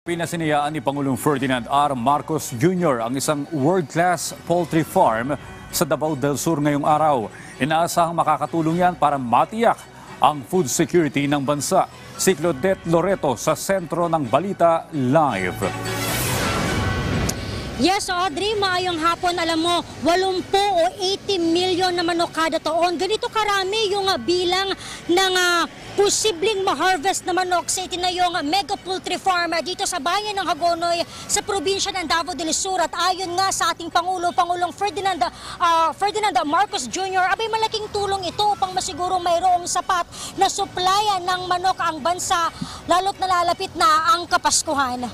Pinasinayaan ni Pangulong Ferdinand R. Marcos Jr. ang isang world-class poultry farm sa Davao del Sur ngayong araw. Inaasahang makakatulong yan para matiyak ang food security ng bansa. Si Claudette Loreto sa sentro ng Balita Live. Yes, Audrey, maayong hapon. Alam mo, 80 o 80 million na manok kada taon. Ganito karami yung bilang ng posibleng ma-harvest na manok sa itinayong mega poultry farm dito sa bayan ng Hagonoy sa probinsya ng Davao del Sur. At ayon nga sa ating Pangulong Ferdinand Marcos Jr., abay malaking tulong ito upang masiguro mayroong sapat na supplyan ng manok ang bansa lalo't nalalapit na ang Kapaskuhan.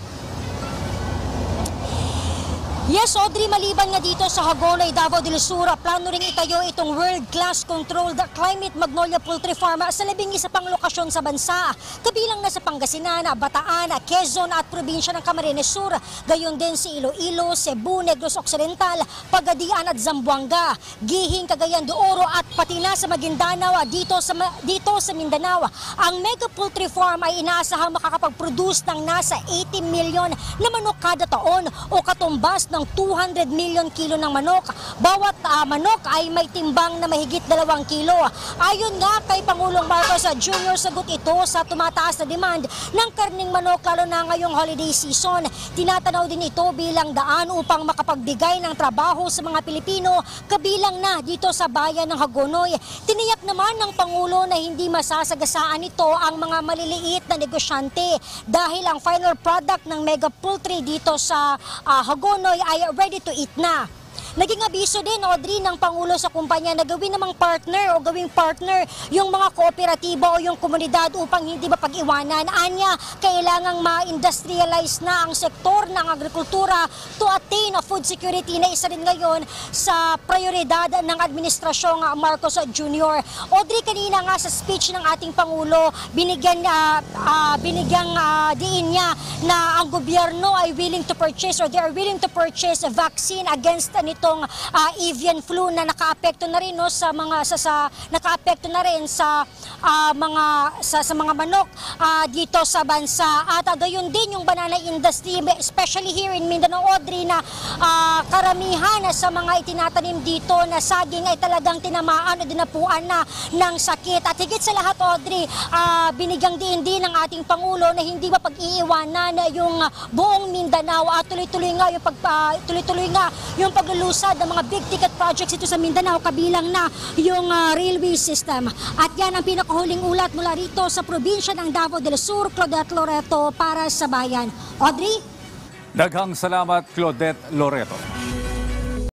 Yes, Audrey, maliban nga dito sa Hagonoy, Davao del Sur, plano ring itayo itong world-class controlled climate Magnolia Poultry Farm sa 11 pang lokasyon sa bansa. Kabilang na sa Pangasinan, Bataan, Quezon at probinsya ng Camarines Sur. Gayon din si Iloilo, Cebu, Negros Occidental, Pagadian at Zamboanga, Gihing, Cagayan de Oro at pati na sa Maguindanao dito sa Mindanao. Ang mega poultry farm ay inaasahang makakapag-produce ng nasa 80 million na manok kada taon o katumbas ng 200 million kilo ng manok. Bawat manok ay may timbang na mahigit 2 kilo. Ayon nga kay Pangulong Marcos Jr., sagot ito sa tumataas na demand ng karning manok lalo na ngayong holiday season. Tinatanaw din ito bilang daan upang makapagbigay ng trabaho sa mga Pilipino, kabilang na dito sa bayan ng Hagonoy. Tiniyak naman ng Pangulo na hindi masasagasaan ito ang mga maliliit na negosyante dahil ang final product ng mega poultry dito sa Hagonoy ay ready to eat na. Naging abiso din, Audrey, ng Pangulo sa kumpanya na gawin namang partner o gawing partner yung mga kooperatiba o yung komunidad upang hindi mapag-iwanan. Anya, kailangang ma-industrialize na ang sektor ng agrikultura to attain a food security na isa rin ngayon sa prioridad ng administrasyong Marcos Jr. Audrey, kanina nga sa speech ng ating Pangulo, binigyang diin niya na ang gobyerno ay willing to purchase or they are willing to purchase a vaccine against nitong avian flu na nakaapekto na rin no, sa nakaapekto na rin sa mga manok dito sa bansa. At gayon din yung banana industry, especially here in Mindanao, Audrey, na karamihan sa mga itinatanim dito na saging ay talagang tinamaan o dinapuan na ng sakit. At higit sa lahat, Audrey, binigyang din ng ating Pangulo na hindi mapag-iiwanan yung buong Mindanao at tuloy-tuloy nga yung paglulusa ng mga big ticket projects ito sa Mindanao, kabilang na yung railway system. At yan ang pinakahuling ulat mula rito sa probinsya ng Davao del Sur. Claudette Loreto para sa Bayan. Audrey? Daghang salamat, Claudette Loreto.